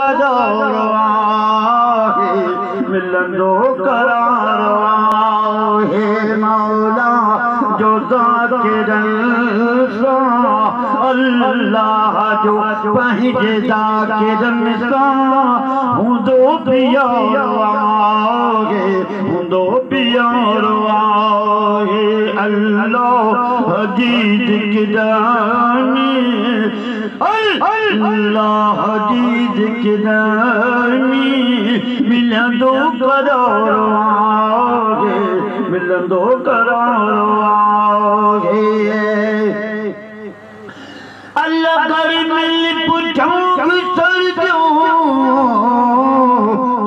करार आहे मिलंदो करार आहे मौला जो ज़ाकिरन सां अल्लाह जो पंहिंजे ज़ाकिरन सां हूंदो प्यार आहे हूंदो प्यार आहे अल्लाह जी ज़िक्रानी अल्लाह जी ज़िक्रानी मिलंदो करार आहे मिलंदो करार आहे अल्लाह करे में पुछूं सर्जो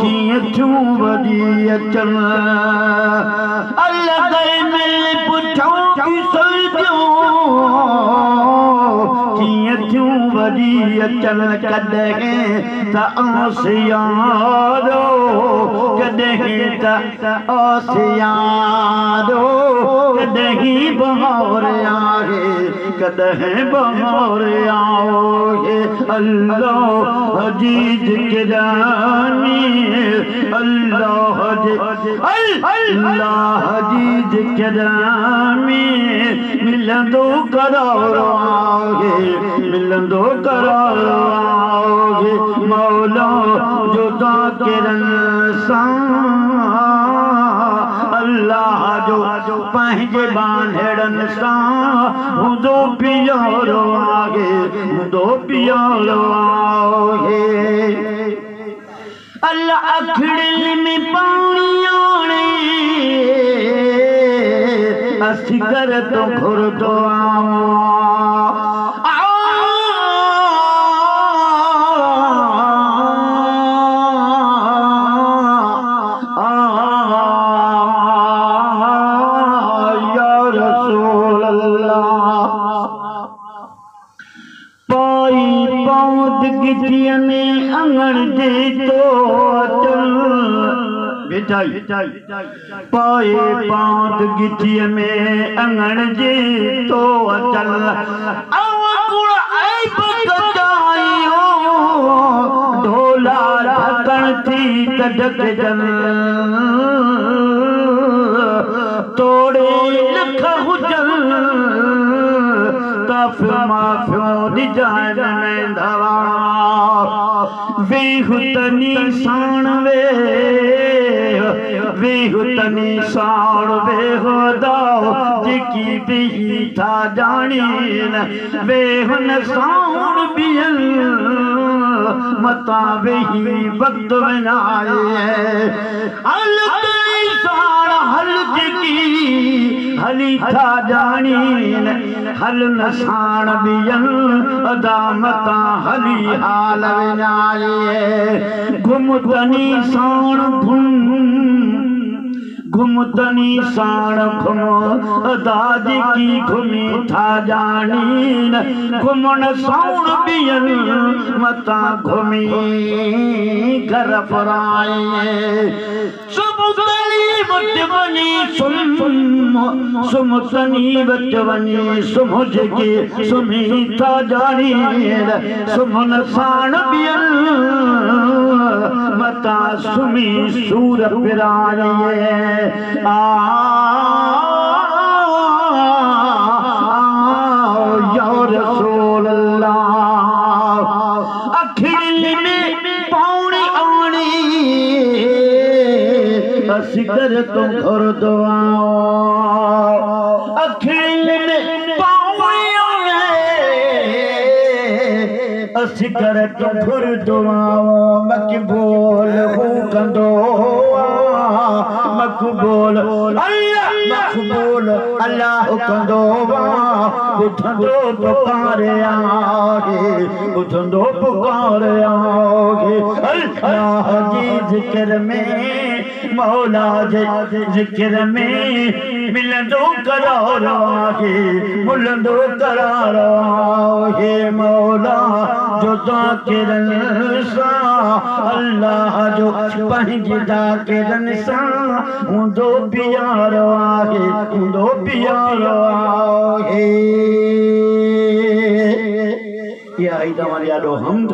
कीअं थियूं वधी अचनि अल्लाह करे में पुछूं सर्जो कीअं थियूं वधी अचनि कॾहिं त आसियारो कॾहिं त आसियारो कॾहिं बहार आहे कॾहिं बहार आहे अल्लाह जी ज़िक्रानी अल्लाह जी ज़िक्रानी मिलंदो करार आहे मिलंदो करार आहे मौला जो ज़ाकिरन सां अल्लाह जो पंहिंजे बांधड़नि सां हूंदो प्यार आहे हूंदो प्यार आहे अल्लाह अखिड़ियुनि में पाणी आणे असगर तो घुरदो पाए पांद गिठीअ में अंगण जे तो अचल ढोला ढकण थी तडकजन तोड़े लख हुजन तफ माफियो निजान में धवा वेहुतनी साण वेहुतनी साण वेहुदा जेकी भी था जानीन वेहुन साण बियल मता वेही वक्त बनाए अलकनी साण हल जेकी हली था जानीन हल न साण बियल अदा मता हली हाल बनाए घुमतनी साण घुमतनी साण घुम दादी की घुमी था जानीन घुमन साण बियन मता घुमी घर फराए सुमतनी वटवनी सुमतनी वटवनी सुमुझ के सुमी था जानीन सुमन साण बियन मता सुमी सूर पिराए या रसूल अल्लाह अखिड़ियुनि में पाणी आणे असगर तो घुरदो अखिड़ियुनि में पाणी आणे असगर तो घुरदो मक़बूल हू कंदो मक़बूल अल्लाह कंदो ॿुधंदो पुकारे आहे ॿुधंदो पुकारे आहे अल्लाह जी ज़िक्र में मौला जे ज़िक्र में मिलंदो करार आहे मिलंदो करार आहे मौला जो ज़ाकिरन सां अल्लाह जो पंहिंजे ज़ाकिरन सां हूंदो प्यार आहे हूंदो प्यार आहे या ईद हमारी आलो हमद।